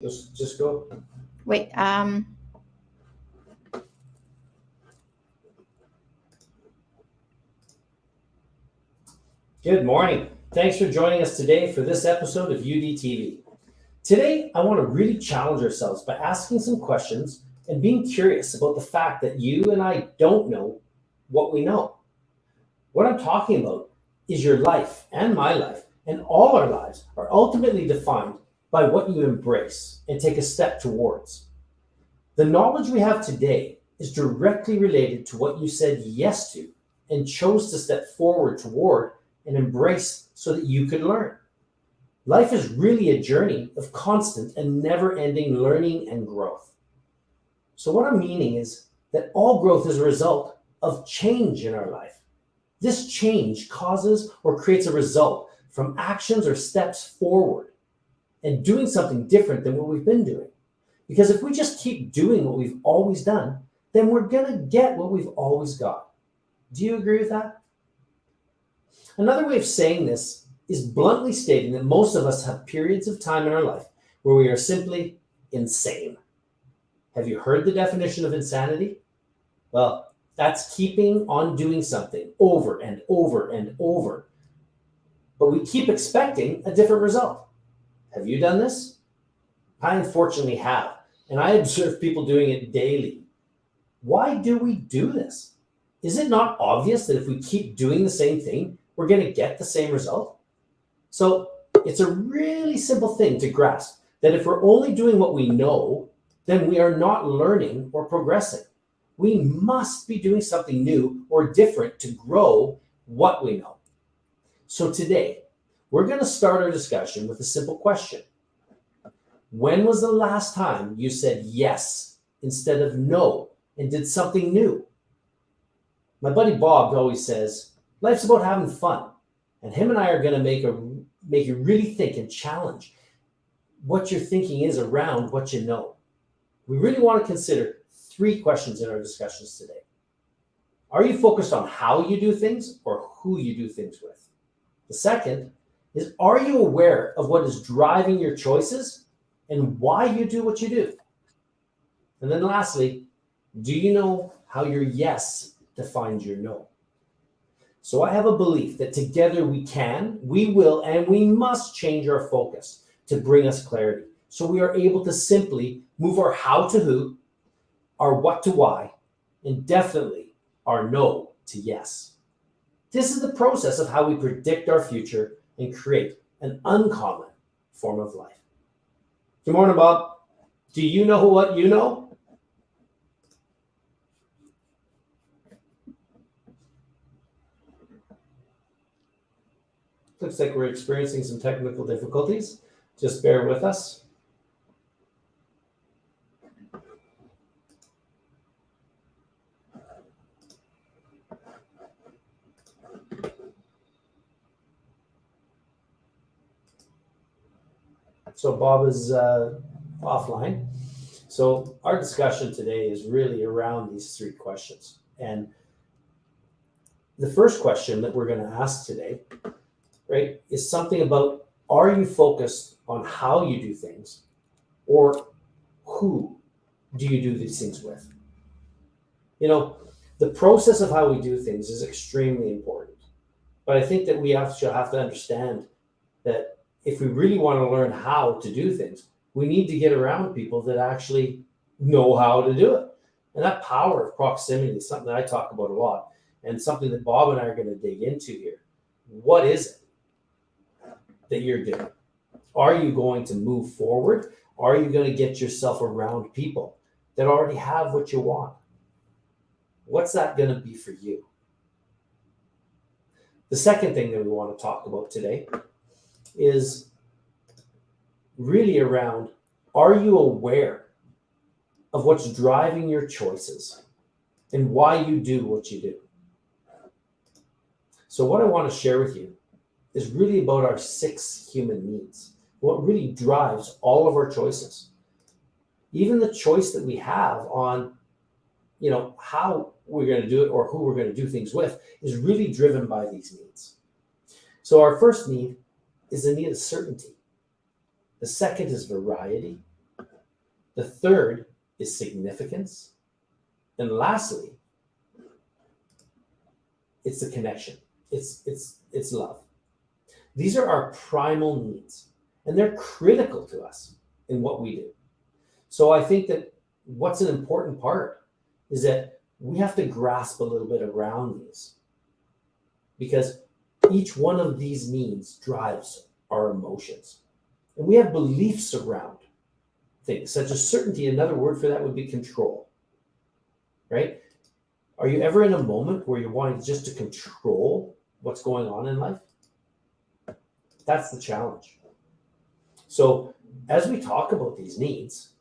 Just go. Wait, Good morning. Thanks for joining us today for this episode of UDTV. Today, I want to really challenge ourselves by asking some questions and being curious about the fact that you and I don't know what we know. What I'm talking about is your life and my life and all our lives are ultimately defined by what you embrace and take a step towards. The knowledge we have today is directly related to what you said yes to and chose to step forward toward and embrace so that you could learn. Life is really a journey of constant and never ending learning and growth. So, what I'm meaning is that all growth is a result of change in our life. This change causes or creates a result from actions or steps forward and doing something different than what we've been doing. Because if we just keep doing what we've always done, then we're going to get what we've always got. Do you agree with that? Another way of saying this is bluntly stating that most of us have periods of time in our life where we are simply insane. Have you heard the definition of insanity? Well, that's keeping on doing something over and over and over, but we keep expecting a different result. Have you done this? I unfortunately have, and I observe people doing it daily. Why do we do this? Is it not obvious that if we keep doing the same thing, we're going to get the same result? So it's a really simple thing to grasp that if we're only doing what we know, then we are not learning or progressing. We must be doing something new or different to grow what we know. So today, we're going to start our discussion with a simple question. When was the last time you said yes instead of no and did something new? My buddy Bob always says, life's about having fun. And him and I are going to make you really think and challenge what your thinking is around what you know. We really want to consider 3 questions in our discussions today. Are you focused on how you do things or who you do things with? The second is, are you aware of what is driving your choices and why you do what you do? And then lastly, do you know how your yes defines your no? So I have a belief that together we can, we will, and we must change our focus to bring us clarity. So we are able to simply move our how to who, our what to why, and definitely our no to yes. This is the process of how we predict our future and create an uncommon form of life. Good morning, Bob. Do you know what you know? Looks like we're experiencing some technical difficulties. Just bear with us. So Bob is offline. So our discussion today is really around these 3 questions. And the first question that we're going to ask today, right, is something about, are you focused on how you do things or who do you do these things with? You know, the process of how we do things is extremely important. But I think that we have to understand that if we really want to learn how to do things, we need to get around people that actually know how to do it. And that power of proximity is something that I talk about a lot and something that Bob and I are going to dig into here. What is it that you're doing? Are you going to move forward? Are you going to get yourself around people that already have what you want? What's that going to be for you? The second thing that we want to talk about today is really around, are you aware of what's driving your choices and why you do what you do? So what I want to share with you is really about our 6 human needs, what really drives all of our choices. Even the choice that we have on, how we're going to do it or who we're going to do things with is really driven by these needs. So our first need is the need of certainty. The second is variety. The third is significance. And lastly, it's the connection. It's love. These are our primal needs, and they're critical to us in what we do. So I think that what's an important part is that we have to grasp a little bit around these, because each one of these needs drives our emotions. And we have beliefs around things, such as certainty. Another word for that would be control, right? Are you ever in a moment where you're wanting just to control what's going on in life? That's the challenge. So as we talk about these needs,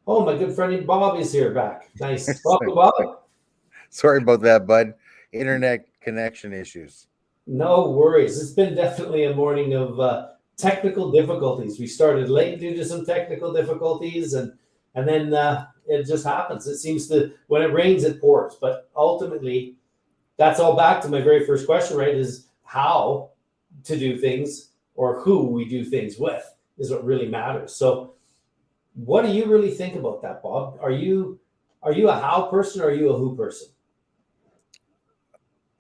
oh, my good friend Bob is here back. Nice. Welcome, Bob. Sorry about that, bud. Internet connection issues. No worries. It's been definitely a morning of technical difficulties. We started late due to some technical difficulties, and then it just happens. It seems to, when it rains, it pours. But ultimately, that's all back to my very first question, right? Is how to do things, or who we do things with, is what really matters. So what do you really think about that, Bob? Are you a how person, or are you a who person?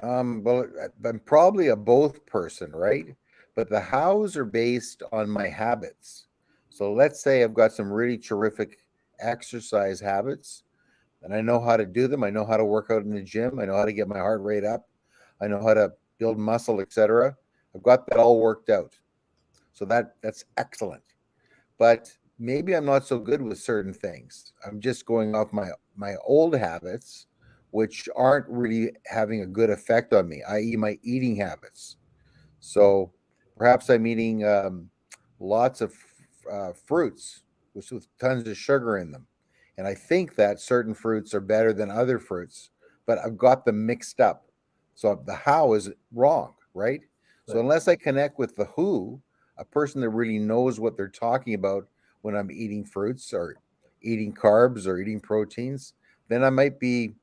Well, I'm probably a both person, right? But the hows are based on my habits. So let's say I've got some really terrific exercise habits, and I know how to do them. I know how to work out in the gym. I know how to get my heart rate up. I know how to build muscle, etc. I've got that all worked out. So that's excellent. But maybe I'm not so good with certain things. I'm just going off my old habits, which aren't really having a good effect on me, i.e., my eating habits. So perhaps I'm eating lots of fruits with tons of sugar in them, and I think that certain fruits are better than other fruits, but I've got them mixed up. So the how is wrong, right? So Right. unless I connect with the who, a person that really knows what they're talking about when I'm eating fruits or eating carbs or eating proteins, then I might be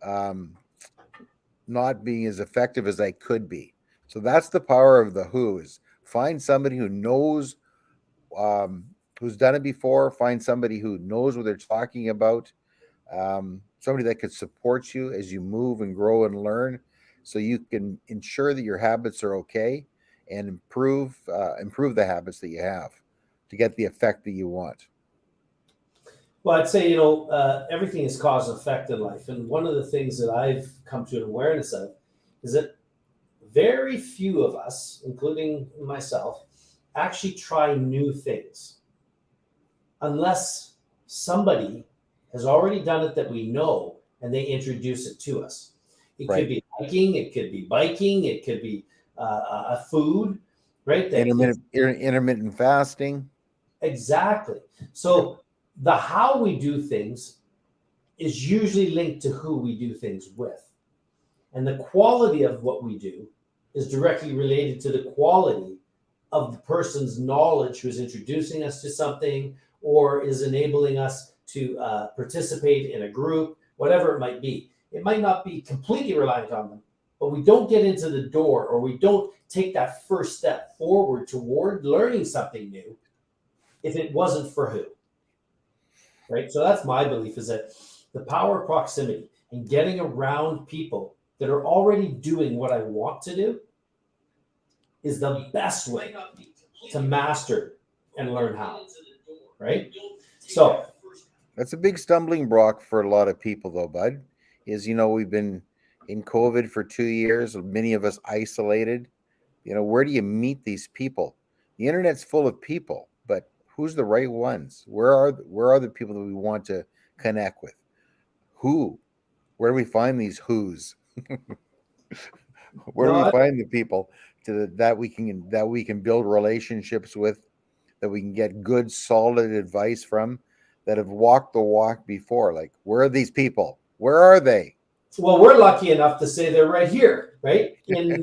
um, not being as effective as I could be. So that's the power of the who, is find somebody who knows, um, who's done it before, find somebody who knows what they're talking about, somebody that could support you as you move and grow and learn, so you can ensure that your habits are okay and improve the habits that you have to get the effect that you want. Well, I'd say, everything is cause and effect in life. And one of the things that I've come to an awareness of is that very few of us, including myself, actually try new things unless somebody has already done it that we know, and they introduce it to us. It could Right. be hiking, it could be biking, it could be a food, right? Intermittent fasting. Exactly. So the how we do things is usually linked to who we do things with. And the quality of what we do is directly related to the quality of the person's knowledge who is introducing us to something, or is enabling us to participate in a group, whatever it might be. It might not be completely reliant on them, but we don't get into the door, or we don't take that first step forward toward learning something new if it wasn't for who, right? So that's my belief, is that the power of proximity and getting around people that are already doing what I want to do is the best way to master and learn how, right? So, That's a big stumbling block for a lot of people, though, bud. Is, we've been in COVID for 2 years, many of us isolated. Where do you meet these people? The internet's full of people, but who's the right ones? Where are the people that we want to connect with? Who? Where do we find these who's? Where do we no, find the people that we can build relationships with, that we can get good, solid advice from, that have walked the walk before? Like, where are these people? Where are they? well, we're lucky enough to say they're right here, right in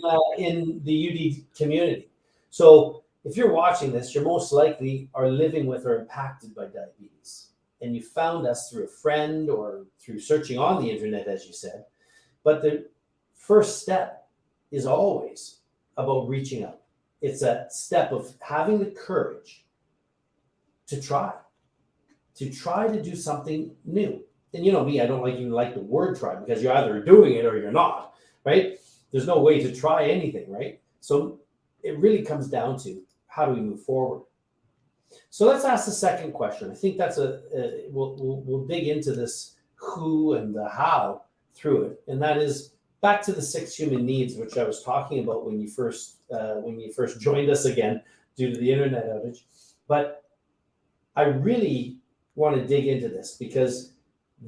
the UD community. So, if you're watching this, you're most likely are living with or impacted by diabetes, and you found us through a friend or through searching on the internet, as you said. But the first step is always about reaching out. It's a step of having the courage to try, to try to do something new. And you know me, I don't even like the word try, because you're either doing it or you're not, right? There's no way to try anything, right? So it really comes down to, how do we move forward? So let's ask the second question. I think that's we'll dig into this who and the how through it, and that is back to the 6 human needs, which I was talking about when you first joined us again due to the internet outage. But I really want to dig into this because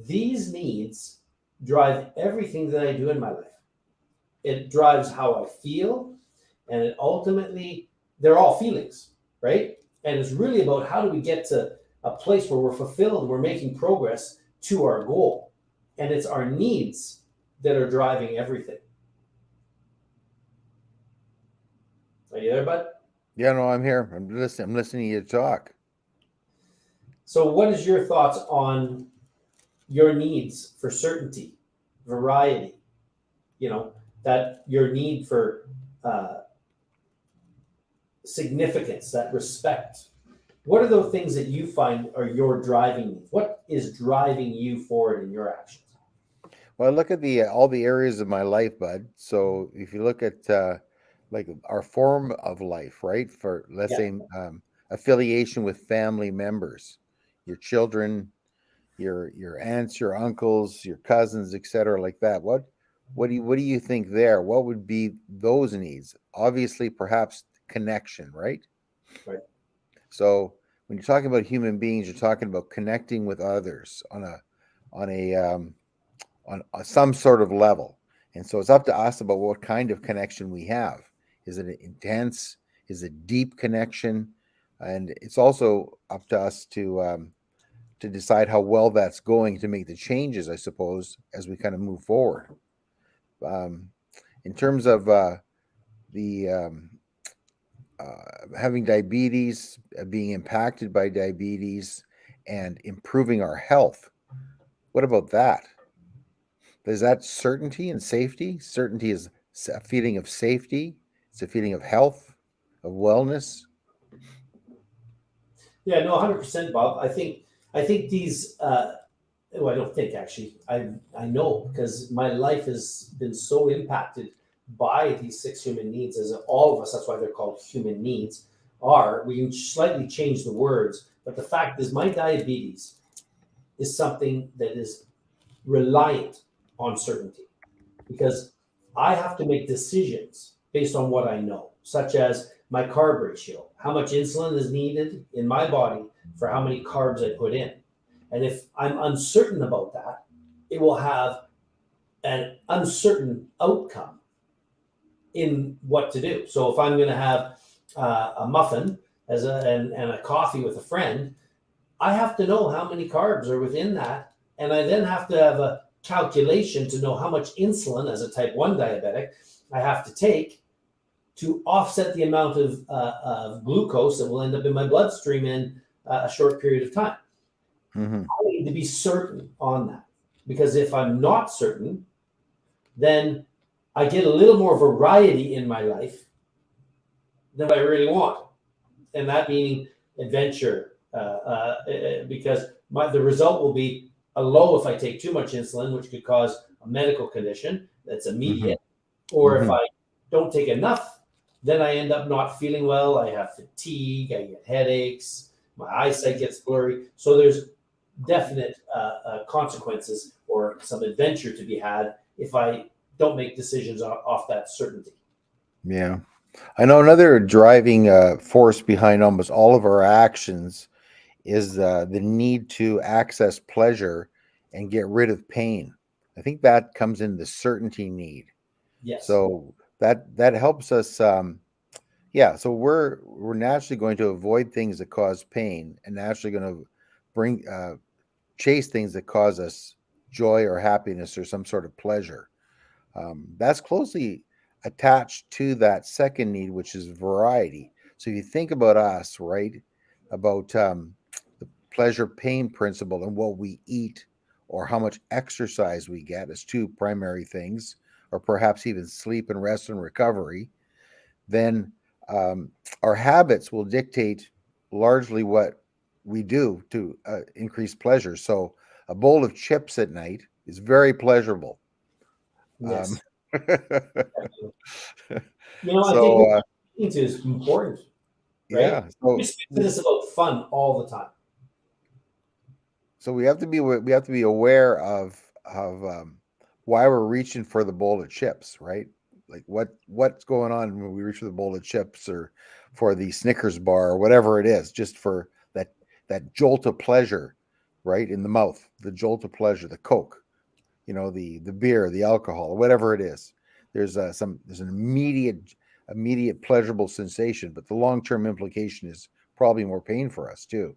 these needs drive everything that I do in my life. It drives how I feel, and it ultimately, they're all feelings, right? And it's really about, how do we get to a place where we're fulfilled, we're making progress to our goal. And it's our needs that are driving everything. Are you there, bud? Yeah, no, I'm here. I'm listening to you talk. So what is your thoughts on your needs for certainty, variety, that your need for significance, that respect? What are those things that you find are your driving needs? What is driving you forward in your actions? Well, I look at the all the areas of my life, bud. So if you look at like our form of life, right? For let's Yeah. say affiliation with family members, your children, your aunts, your uncles, your cousins, etc., like that. What do you think there? What would be those needs? Obviously, perhaps connection, right? Right. So when you're talking about human beings, you're talking about connecting with others on a on some sort of level. And so it's up to us about what kind of connection we have. Is it intense? Is it deep connection? And it's also up to us to decide how well that's going to make the changes, I suppose, as we kind of move forward. Um, in terms of the having diabetes, being impacted by diabetes, and improving our health, what about that? Is that certainty and safety? Certainty is a feeling of safety. It's a feeling of health, of wellness. Yeah, no, 100%, Bob. I think these. Well, I don't think, actually. I know, because my life has been so impacted by these 6 human needs, as all of us. That's why they're called human needs. Are We can slightly change the words, but the fact is, my diabetes is something that is reliant on certainty, because I have to make decisions based on what I know, such as my carb ratio, how much insulin is needed in my body for how many carbs I put in. And if I'm uncertain about that, it will have an uncertain outcome in what to do. So if I'm going to have a muffin and a coffee with a friend, I have to know how many carbs are within that. And I then have to have a calculation to know how much insulin, as a type 1 diabetic, I have to take to offset the amount of glucose that will end up in my bloodstream in a short period of time. Mm-hmm. I need to be certain on that, because if I'm not certain, then I get a little more variety in my life than I really want. And that meaning adventure, because the result will be a low if I take too much insulin, which could cause a medical condition that's Mm-hmm. immediate. Or if Mm-hmm. I don't take enough, then I end up not feeling well. I have fatigue, I get headaches, my eyesight gets blurry. So there's definite consequences or some adventure to be had if I don't make decisions off that certainty. Yeah. I know another driving force behind almost all of our actions is the need to access pleasure and get rid of pain. I think that comes in the certainty need. Yes. So that helps us. Yeah. So we're naturally going to avoid things that cause pain, and naturally going to bring chase things that cause us joy or happiness or some sort of pleasure. That's closely attached to that second need, which is variety. So if you think about us, right, about the pleasure pain principle and what we eat or how much exercise we get as two primary things, or perhaps even sleep and rest and recovery, then our habits will dictate largely what we do to increase pleasure. So a bowl of chips at night is very pleasurable. Yes. Um, I think so it is important, right? yeah, We speak to this about fun all the time. so we have to be aware of why we're reaching for the bowl of chips, right? Like what's going on when we reach for the bowl of chips or for the Snickers bar or whatever it is, just for that jolt of pleasure, right, in the mouth, the jolt of pleasure, the Coke, the beer, the alcohol, whatever it is. There's an immediate pleasurable sensation, but the long-term implication is probably more pain for us too.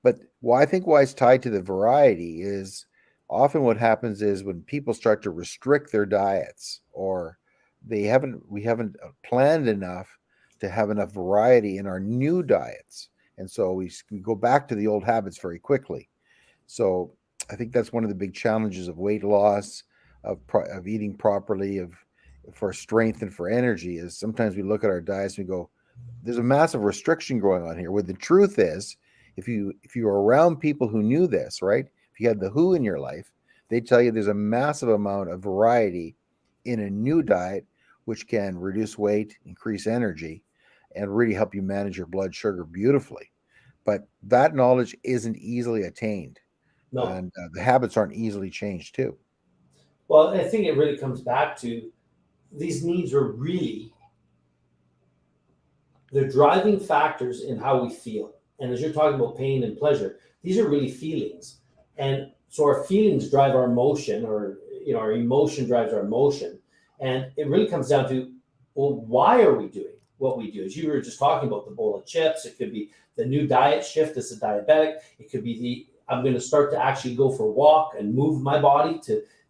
But I think why it's tied to the variety is often what happens is when people start to restrict their diets, or we haven't planned enough to have enough variety in our new diets. And so we go back to the old habits very quickly. So I think that's one of the big challenges of weight loss, of eating properly, for strength and for energy, is sometimes we look at our diets and we go, there's a massive restriction going on here. Where the truth is, if you are around people who knew this, right? If you had the WHO in your life, they tell you there's a massive amount of variety in a new diet, which can reduce weight, increase energy, and really help you manage your blood sugar beautifully. But that knowledge isn't easily attained, No. and the habits aren't easily changed too. Well, I think it really comes back to these needs are really the driving factors in how we feel. And as you're talking about pain and pleasure, these are really feelings. And so our feelings drive our emotion, or our emotion drives our emotion. And it really comes down to, well, why are we doing what we do? As you were just talking about the bowl of chips, it could be the new diet shift as a diabetic. It could be I'm going to start to actually go for a walk and move my body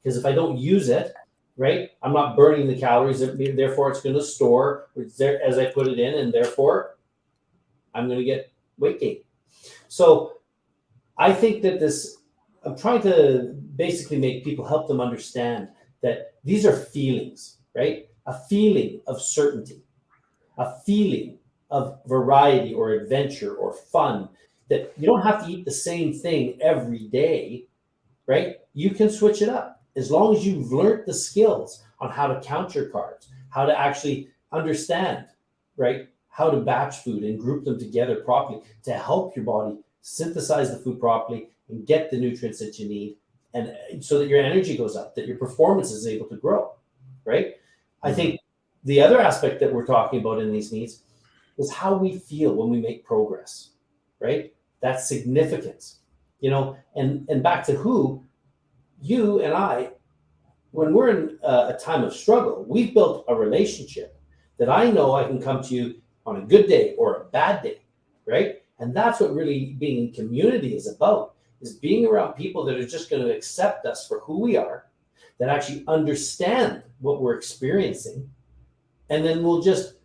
because if I don't use it, right, I'm not burning the calories. Therefore, it's going to store as I put it in, and therefore, I'm going to get weight gain. So I think that I'm trying to basically help them understand that these are feelings, right? A feeling of certainty, a feeling of variety or adventure or fun, that you don't have to eat the same thing every day, right? You can switch it up as long as you've learned the skills on how to count your carbs, how to actually understand, right? How to batch food and group them together properly to help your body synthesize the food properly and get the nutrients that you need, and so that your energy goes up, that your performance is able to grow, right? Mm-hmm. I think the other aspect that we're talking about in these needs is how we feel when we make progress, right? That's significance, and back to who, you and I, when we're in a time of struggle, we've built a relationship that I know I can come to you on a good day or a bad day, right? And that's what really being in community is about, is being around people that are just going to accept us for who we are, that actually understand what we're experiencing, and then we'll just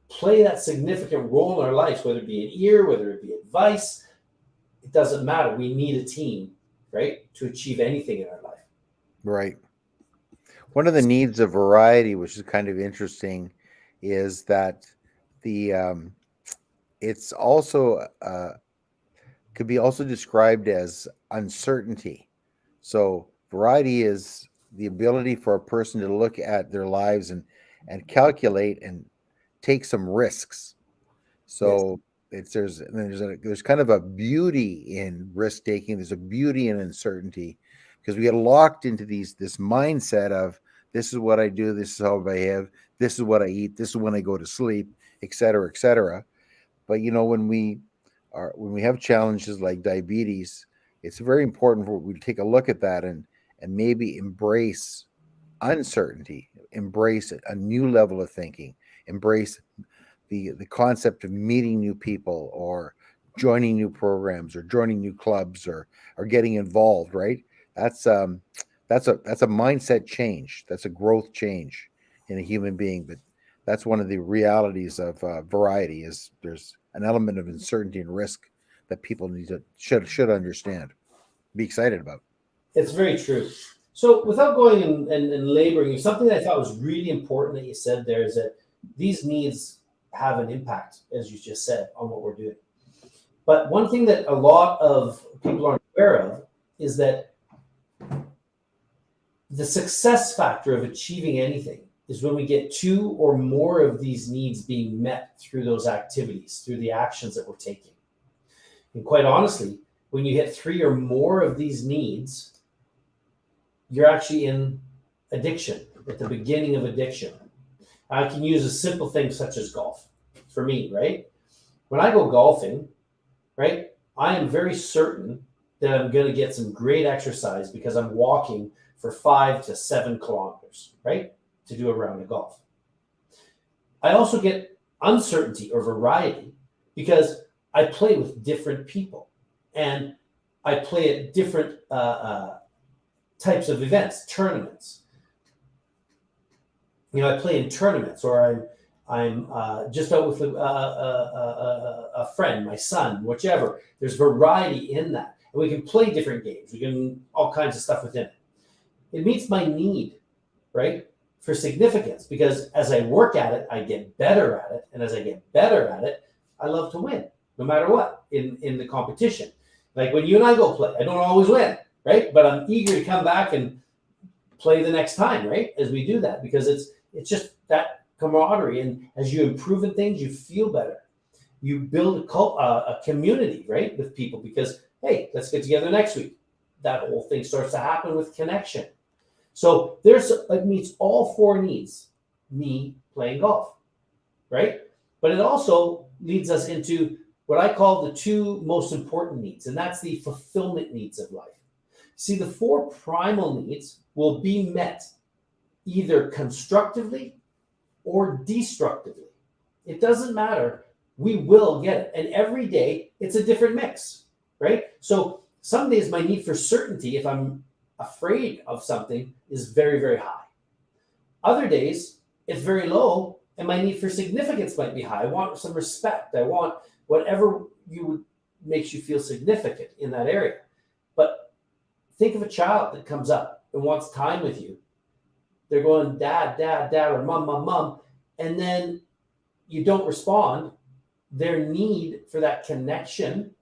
play that significant role in our lives, whether it be an ear, whether it be advice. It doesn't matter. We need a team, right, to achieve anything in our life. Right. One of the needs of variety, which is kind of interesting, is that it's also could be also described as uncertainty. So variety is the ability for a person to look at their lives and calculate and take some risks. So there's kind of a beauty in risk taking. There's a beauty in uncertainty, because we get locked into this mindset of, this is what I do, this is how I behave, this is what I eat, this is when I go to sleep, et cetera, et cetera. But when we have challenges like diabetes, it's very important for we to take a look at that and maybe embrace uncertainty, embrace a new level of thinking, embrace the concept of meeting new people, or joining new programs, or joining new clubs, or getting involved, right? That's a mindset change. That's a growth change in a human being. But that's one of the realities of variety, is there's an element of uncertainty and risk that people should understand, be excited about. It's very true. So without going and laboring, something that I thought was really important that you said there is that these needs have an impact, as you just said, on what we're doing. But one thing that a lot of people aren't aware of is that the success factor of achieving anything is when we get two or more of these needs being met through those activities, through the actions that we're taking. And quite honestly, when you hit three or more of these needs, you're actually in addiction, at the beginning of addiction. I can use a simple thing such as golf for me, right? When I go golfing, right, I am very certain that I'm going to get some great exercise because I'm walking for 5 to 7 kilometers, right, to do a round of golf. I also get uncertainty or variety because I play with different people and I play at different types of events, tournaments. I play in tournaments, or I'm just out with a friend, my son, whichever. There's variety in that, and we can play different games. We can all kinds of stuff within it. It meets my need, right, for significance, because as I work at it, I get better at it, and as I get better at it, I love to win, no matter what, in the competition. Like when you and I go play, I don't always win, right? But I'm eager to come back and play the next time, right? As we do that, because it's just that camaraderie, and as you improve in things, you feel better. You build a community, right, with people because hey, let's get together next week. That whole thing starts to happen with connection. So it meets all four needs. Me playing golf, right? But it also leads us into what I call the two most important needs, and that's the fulfillment needs of life. See, the four primal needs will be met either constructively or destructively. It doesn't matter. We will get it. And every day it's a different mix, right? So some days my need for certainty, if I'm afraid of something, is very, very high. Other days it's very low and my need for significance might be high. I want some respect. I want whatever makes you feel significant in that area. But think of a child that comes up and wants time with you. They're going, dad, dad, dad, or mom, mom, mom. And then you don't respond. Their need for that connection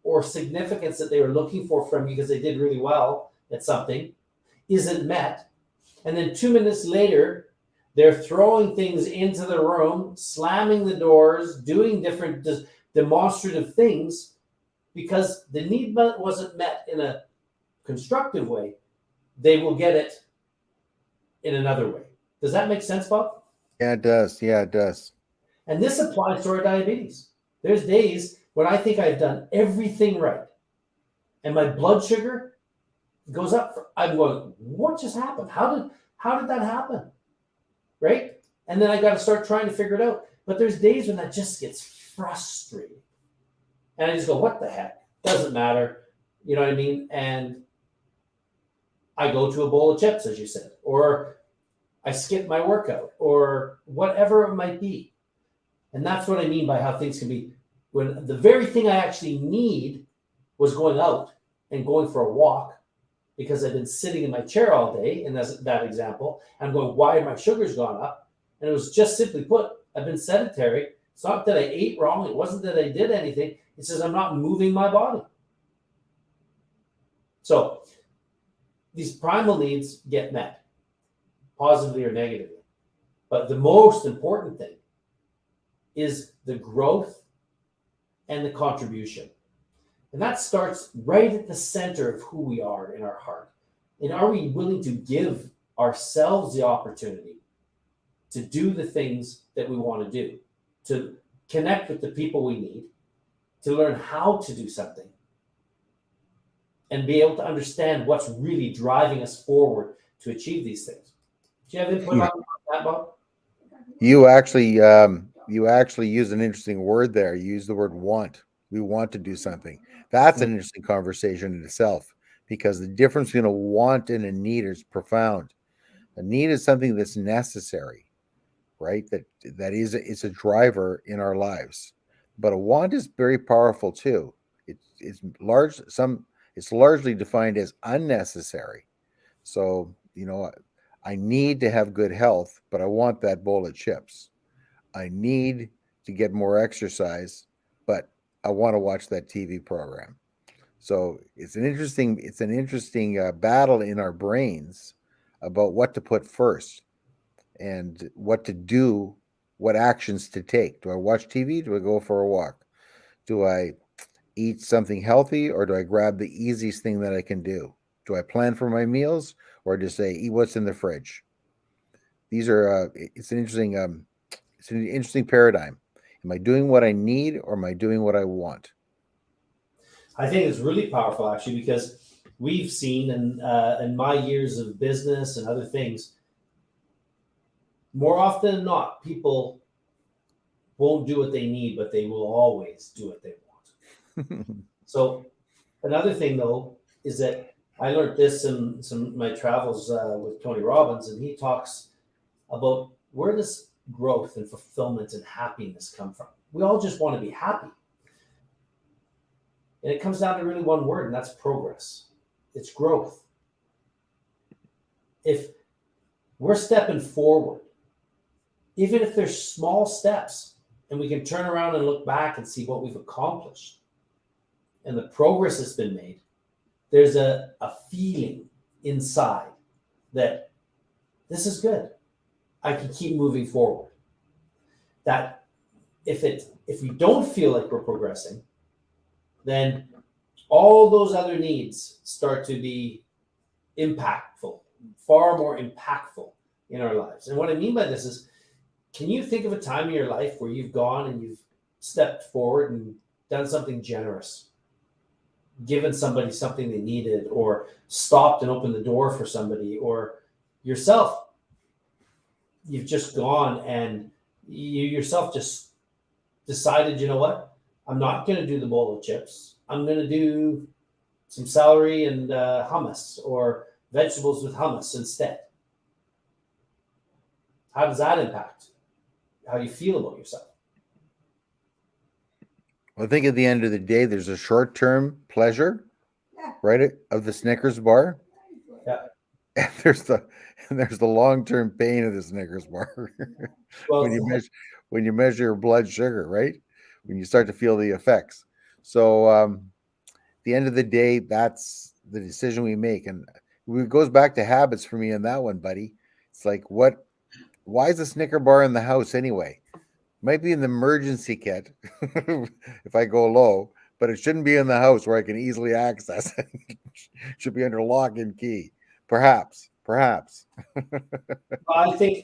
or significance that they were looking for from you because they did really well at something isn't met. And then 2 minutes later, they're throwing things into the room, slamming the doors, doing different demonstrative things because the need wasn't met in a constructive way. They will get it in another way. Does that make sense, Bob? Yeah, it does. Yeah, it does. And this applies to our diabetes. There's days when I think I've done everything right and my blood sugar goes up. I'm going, what just happened? How did that happen? Right? And then I got to start trying to figure it out. But there's days when that just gets frustrating. And I just go, what the heck? Doesn't matter. You know what I mean? And I go to a bowl of chips, as you said, or I skip my workout, or whatever it might be. And that's what I mean by how things can be. When the very thing I actually need was going out and going for a walk because I've been sitting in my chair all day, and that's that example. I'm going, why have my sugars gone up? And it was just simply put, I've been sedentary. It's not that I ate wrong. It wasn't that I did anything. It says I'm not moving my body. So these primal needs get met, positively or negatively. But the most important thing is the growth and the contribution. And that starts right at the center of who we are in our heart. And are we willing to give ourselves the opportunity to do the things that we want to do, to connect with the people we need, to learn how to do something, and be able to understand what's really driving us forward to achieve these things? Do you have input on that, Bob? You actually use an interesting word there. You use the word want. We want to do something. That's an interesting conversation in itself, because the difference between a want and a need is profound. A need is something that's necessary, right? It's a driver in our lives. But a want is very powerful too. It's largely defined as unnecessary. So, I need to have good health, but I want that bowl of chips. I need to get more exercise, but I want to watch that TV program. So it's an interesting battle in our brains about what to put first and what to do, what actions to take. Do I watch TV? Do I go for a walk? Do I eat something healthy, or do I grab the easiest thing that I can do? Do I plan for my meals, or just say eat what's in the fridge? These are it's an interesting paradigm. Am I doing what I need, or am I doing what I want? I think it's really powerful actually because we've seen in my years of business and other things, more often than not, people won't do what they need, but they will always do what they want. So another thing though is that I learned this in some of my travels with Tony Robbins, and he talks about where does growth and fulfillment and happiness come from. We all just want to be happy. And it comes down to really one word, and that's progress. It's growth. If we're stepping forward, even if there's small steps, and we can turn around and look back and see what we've accomplished and the progress that's been made, there's a feeling inside that this is good. I can keep moving forward. That if we don't feel like we're progressing, then all those other needs start to be impactful, far more impactful in our lives. And what I mean by this is, can you think of a time in your life where you've gone and you've stepped forward and done something generous, given somebody something they needed, or stopped and opened the door for somebody, or yourself, you've just gone and you yourself just decided, you know what, I'm not going to do the bowl of chips. I'm going to do some celery and hummus, or vegetables with hummus instead. How does that impact how you feel about yourself? Well, I think at the end of the day, there's a short-term pleasure, right, of the Snickers bar. Yeah. And there's the long-term pain of the Snickers bar. Well, when you measure your blood sugar, right? When you start to feel the effects. So at the end of the day, that's the decision we make. And it goes back to habits for me on that one, buddy. It's like, why is the Snicker bar in the house anyway? Might be in the emergency kit if I go low, but it shouldn't be in the house where I can easily access it. Should be under lock and key. Perhaps. I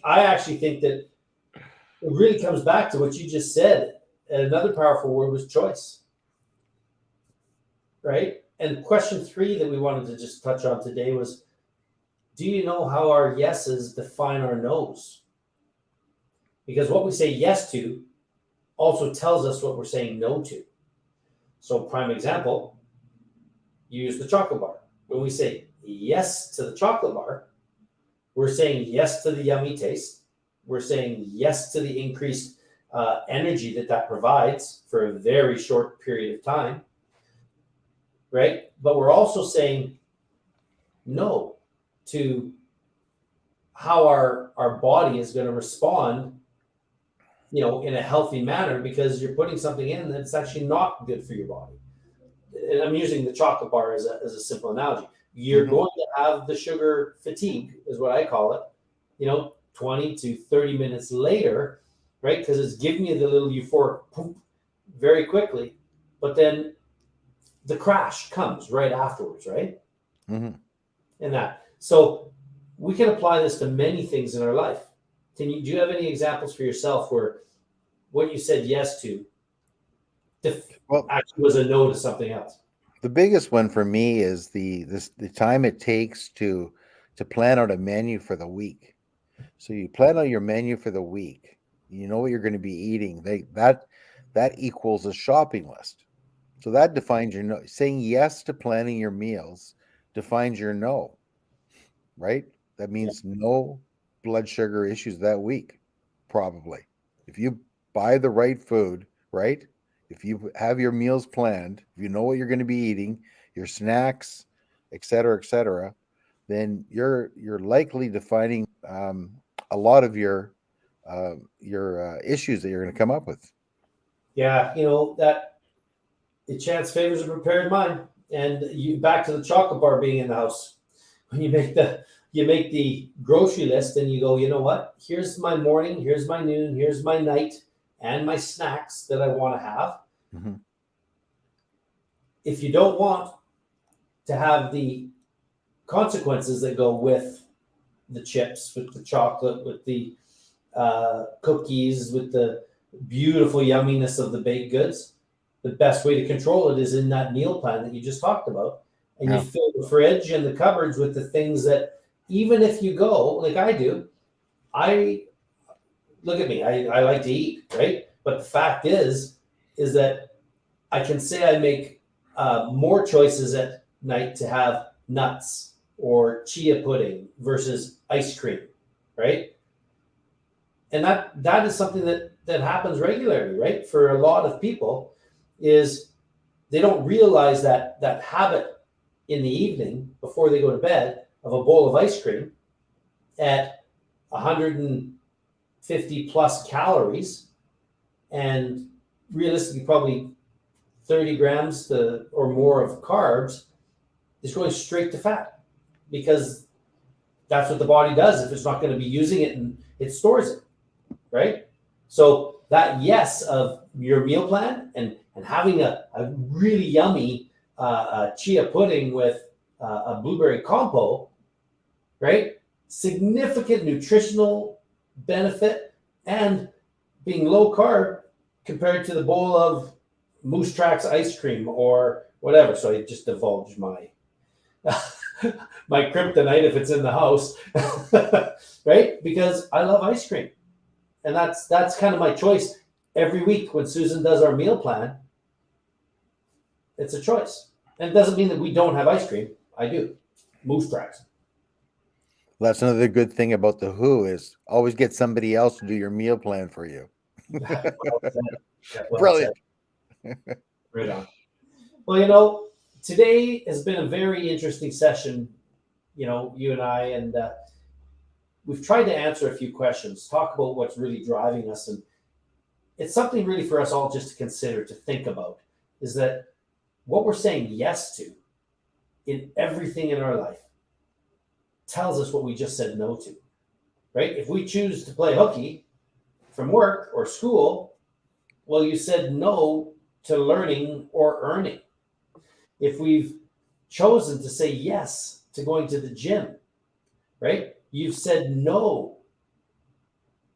actually think that it really comes back to what you just said. And another powerful word was choice, right? And question 3 that we wanted to just touch on today was, do you know how our yeses define our nos? Because what we say yes to also tells us what we're saying no to. So prime example, use the chocolate bar. When we say yes to the chocolate bar, we're saying yes to the yummy taste. We're saying yes to the increased energy that provides for a very short period of time, right? But we're also saying no to how our body is going to respond, in a healthy manner, because you're putting something in that's actually not good for your body. And I'm using the chocolate bar as a simple analogy. You're going to have the sugar fatigue, is what I call it, 20 to 30 minutes later, right? Because it's giving you the little euphoric poop very quickly, but then the crash comes right afterwards, right? Mm-hmm. And that. So we can apply this to many things in our life. Do you have any examples for yourself where what you said yes to actually was a no to something else? The biggest one for me is the time it takes to plan out a menu for the week. So you plan out your menu for the week. You know what you're going to be eating. That equals a shopping list. So that defines your no. Saying yes to planning your meals defines your no, right? That means no blood sugar issues that week, probably. If you buy the right food, right? If you have your meals planned, if you know what you're going to be eating, your snacks, et cetera, then you're likely defining a lot of your issues that you're going to come up with. Yeah, that A chance favors a prepared mind. And you back to the chocolate bar being in the house. When you make the grocery list and you go, you know what? Here's my morning, here's my noon, here's my night, and my snacks that I want to have. Mm-hmm. If you don't want to have the consequences that go with the chips, with the chocolate, with the cookies, with the beautiful yumminess of the baked goods, the best way to control it is in that meal plan that you just talked about. And you Yeah. fill the fridge and the cupboards with the things that, even if you go, like I do, I look at me, I like to eat, right? But the fact is that I can say I make more choices at night to have nuts or chia pudding versus ice cream, right? And that is something that happens regularly, right? For a lot of people, is they don't realize that habit in the evening before they go to bed of a bowl of ice cream at 150 plus calories and realistically probably 30 grams or more of carbs is going straight to fat because that's what the body does. If it's not going to be using it, and it stores it, right? So that yes of your meal plan and having a really yummy chia pudding with a blueberry compo, right? Significant nutritional benefit and being low carb compared to the bowl of Moose Tracks ice cream or whatever. So I just divulged my my kryptonite if it's in the house, right? Because I love ice cream, and that's kind of my choice every week when Susan does our meal plan. It's a choice, and it doesn't mean that we don't have ice cream. I do, Moose Tracks. Well, that's another good thing about the Who is always get somebody else to do your meal plan for you. Well said. Yeah, well said. Brilliant. Right on. Well, you know, today has been a very interesting session. You know, you and I, and we've tried to answer a few questions, talk about what's really driving us, and it's something really for us all just to consider, to think about, is that what we're saying yes to in everything in our life tells us what we just said no to, right? If we choose to play hooky from work or school, well, you said no to learning or earning. If we've chosen to say yes to going to the gym, right? You've said no,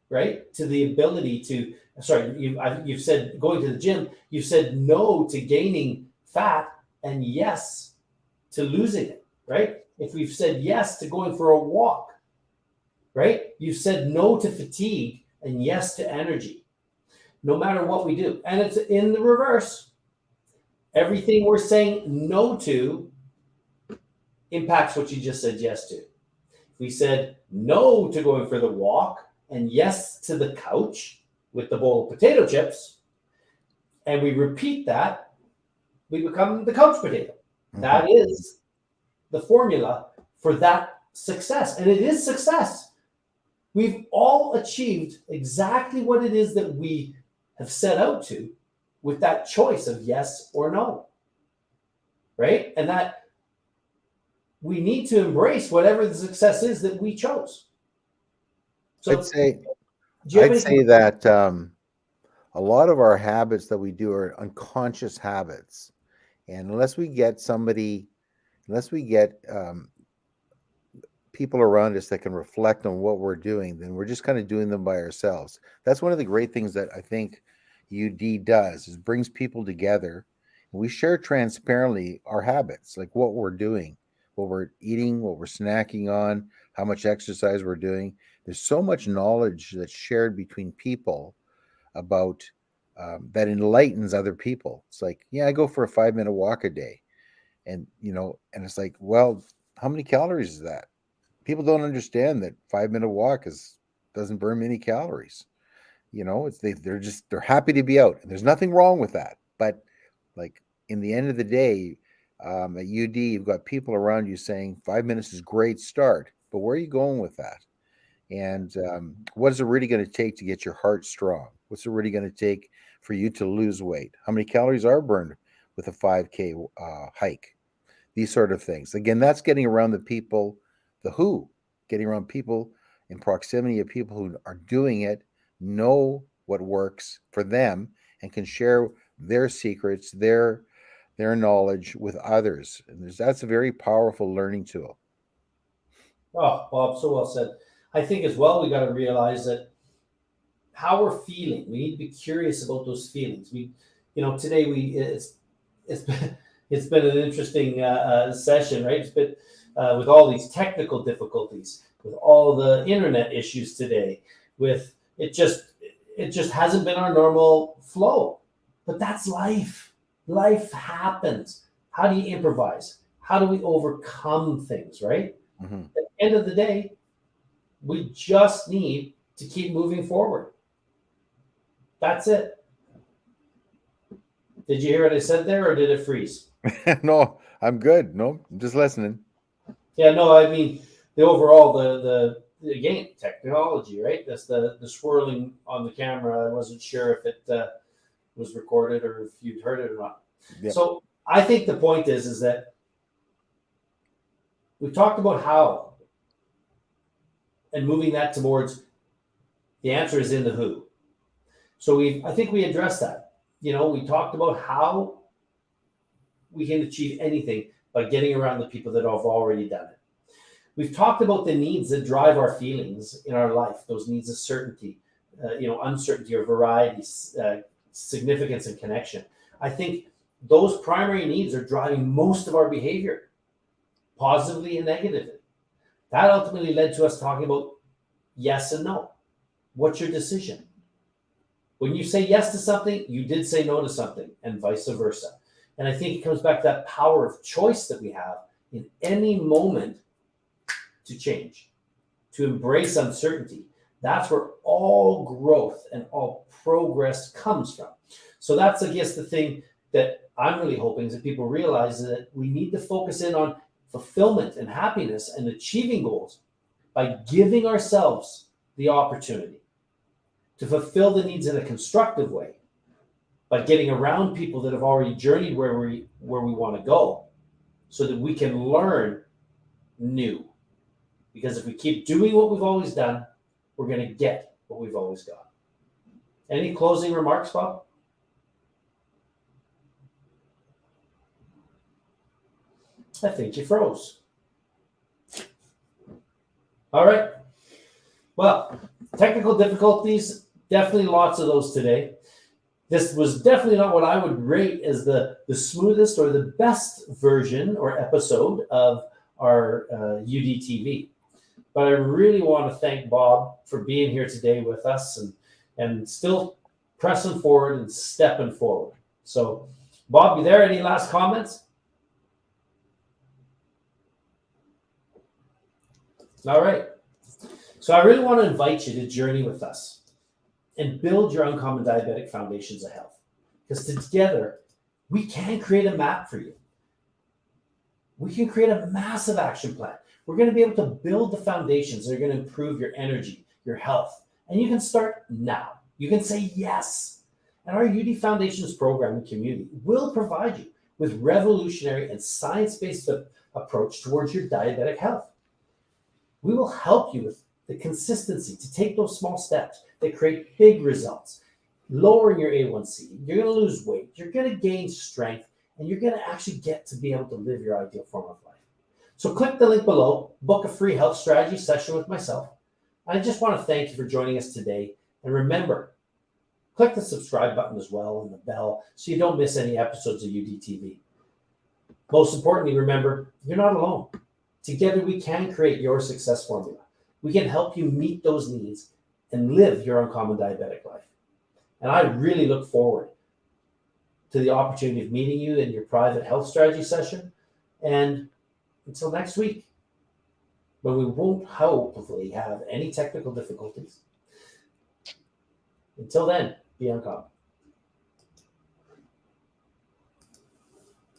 right, to the ability to. Sorry, you've said going to the gym. You've said no to gaining fat and yes to losing it, right? If we've said yes to going for a walk, right? You've said no to fatigue and yes to energy, no matter what we do. And it's in the reverse. Everything we're saying no to impacts what you just said yes to. If we said no to going for the walk and yes to the couch with the bowl of potato chips, and we repeat that, we become the couch potato. Mhm. That is the formula for that success. And it is success. We've all achieved exactly what it is that we have set out to with that choice of yes or no. Right? And that we need to embrace whatever the success is that we chose. I'd So, say do you have I'd any? say that a lot of our habits that we do are unconscious habits, and unless we get people around us that can reflect on what we're doing, then we're just kind of doing them by ourselves. That's one of the great things that I think UD does is brings people together. We share transparently our habits, like what we're doing, what we're eating, what we're snacking on, how much exercise we're doing. There's so much knowledge that's shared between people about that enlightens other people. It's like, yeah, I go for a 5 minute walk a day, and and it's like, well, how many calories is that? People don't understand that 5 minute walk is doesn't burn many calories. It's they're happy to be out, and there's nothing wrong with that. But like in the end of the day, at UD, you've got people around you saying 5 minutes is a great start, but where are you going with that? And what is it really going to take to get your heart strong? What's it really going to take for you to lose weight? How many calories are burned with a 5K hike. These sort of things. Again, that's getting around the people, getting around people in proximity of people who are doing it, know what works for them, and can share their secrets, their knowledge with others. And that's a very powerful learning tool. Oh, Bob, so well said. I think as well, we got to realize that how we're feeling, we need to be curious about those feelings. Today it's been, it's been an interesting session, right? It's been with all these technical difficulties, with all the internet issues today, with it just hasn't been our normal flow. But that's life. Life happens. How do you improvise? How do we overcome things, right? Mm-hmm. At the end of the day, we just need to keep moving forward. That's it. Did you hear what I said there, or did it freeze? No, I'm good. No, I'm just listening. Yeah, no, I mean the overall the again technology, right? That's the swirling on the camera. I wasn't sure if it was recorded or if you'd heard it or not. Yep. So I think the point is that we talked about how and moving that towards the answer is in the who. So I think we addressed that. We talked about how we can achieve anything by getting around the people that have already done it. We've talked about the needs that drive our feelings in our life, those needs of certainty, uncertainty or variety, significance and connection. I think those primary needs are driving most of our behavior, positively and negatively. That ultimately led to us talking about yes and no. What's your decision? When you say yes to something, you did say no to something, and vice versa. And I think it comes back to that power of choice that we have in any moment to change, to embrace uncertainty. That's where all growth and all progress comes from. So that's, I guess, the thing that I'm really hoping is that people realize that we need to focus in on fulfillment and happiness and achieving goals by giving ourselves the opportunity to fulfill the needs in a constructive way, by getting around people that have already journeyed where we want to go, so that we can learn new. Because if we keep doing what we've always done, we're going to get what we've always got. Any closing remarks, Bob? I think you froze. All right. Well, technical difficulties, definitely lots of those today. This was definitely not what I would rate as the smoothest or the best version or episode of our UDTV. But I really want to thank Bob for being here today with us and still pressing forward and stepping forward. So, Bob, you there? Any last comments? All right. So I really want to invite you to journey with us and build your Uncommon Diabetic Foundations of Health. Because together, we can create a map for you. We can create a massive action plan. We're going to be able to build the foundations that are going to improve your energy, your health. And you can start now. You can say yes. And our UD Foundations program and community will provide you with revolutionary and science-based approach towards your diabetic health. We will help you with the consistency to take those small steps that create big results, lowering your A1C. You're going to lose weight. You're going to gain strength, and you're going to actually get to be able to live your ideal form of life. So click the link below, book a free health strategy session with myself. I just want to thank you for joining us today. And remember, click the subscribe button as well and the bell so you don't miss any episodes of UDTV. Most importantly, remember, you're not alone. Together, we can create your success formula. We can help you meet those needs and live your uncommon diabetic life. And I really look forward to the opportunity of meeting you in your private health strategy session. And until next week, when we won't hopefully have any technical difficulties. Until then, be uncommon.